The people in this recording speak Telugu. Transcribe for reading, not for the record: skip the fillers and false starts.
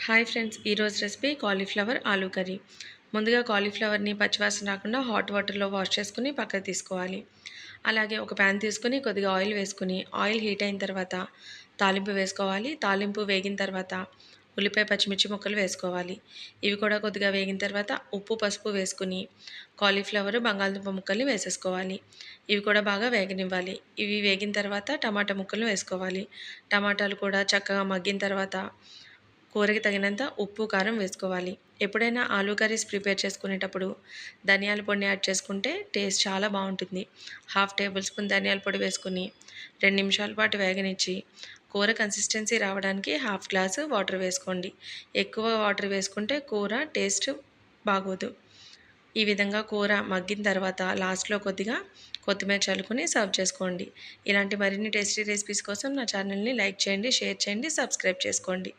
హాయ్ ఫ్రెండ్స్, ఈరోజు రెసిపీ కాలీఫ్లవర్ ఆలూ కర్రీ. ముందుగా కాలీఫ్లవర్ని పచ్చివాసన రాకుండా హాట్ వాటర్లో వాష్ చేసుకుని పక్కకు తీసుకోవాలి. అలాగే ఒక ప్యాన్ తీసుకుని కొద్దిగా ఆయిల్ వేసుకుని ఆయిల్ హీట్ అయిన తర్వాత తాలింపు వేసుకోవాలి. తాలింపు వేగిన తర్వాత ఉల్లిపాయ పచ్చిమిర్చి ముక్కలు వేసుకోవాలి. ఇవి కూడా కొద్దిగా వేగిన తర్వాత ఉప్పు పసుపు వేసుకుని కాలీఫ్లవర్ బంగాళదుంప ముక్కల్ని వేసేసుకోవాలి. ఇవి కూడా బాగా వేగనివ్వాలి. ఇవి వేగిన తర్వాత టమాటా ముక్కలు వేసుకోవాలి. టమాటాలు కూడా చక్కగా మగ్గిన తర్వాత కూరకి తగినంత ఉప్పు కారం వేసుకోవాలి. ఎప్పుడైనా ఆలూ కర్రీస్ ప్రిపేర్ చేసుకునేటప్పుడు ధనియాల పొడిని యాడ్ చేసుకుంటే టేస్ట్ చాలా బాగుంటుంది. 1/2 టేబుల్ స్పూన్ ధనియాల పొడి వేసుకుని 2 నిమిషాల పాటు వేగనిచ్చి కూర కన్సిస్టెన్సీ రావడానికి 1/2 గ్లాసు వాటర్ వేసుకోండి. ఎక్కువ వాటర్ వేసుకుంటే కూర టేస్ట్ బాగోదు. ఈ విధంగా కూర మగ్గిన తర్వాత లాస్ట్లో కొద్దిగా కొత్తిమీర చల్లుకుని సర్వ్ చేసుకోండి. ఇలాంటి మరిన్ని టేస్టీ రెసిపీస్ కోసం నా ఛానల్ని లైక్ చేయండి, షేర్ చేయండి, సబ్స్క్రైబ్ చేసుకోండి.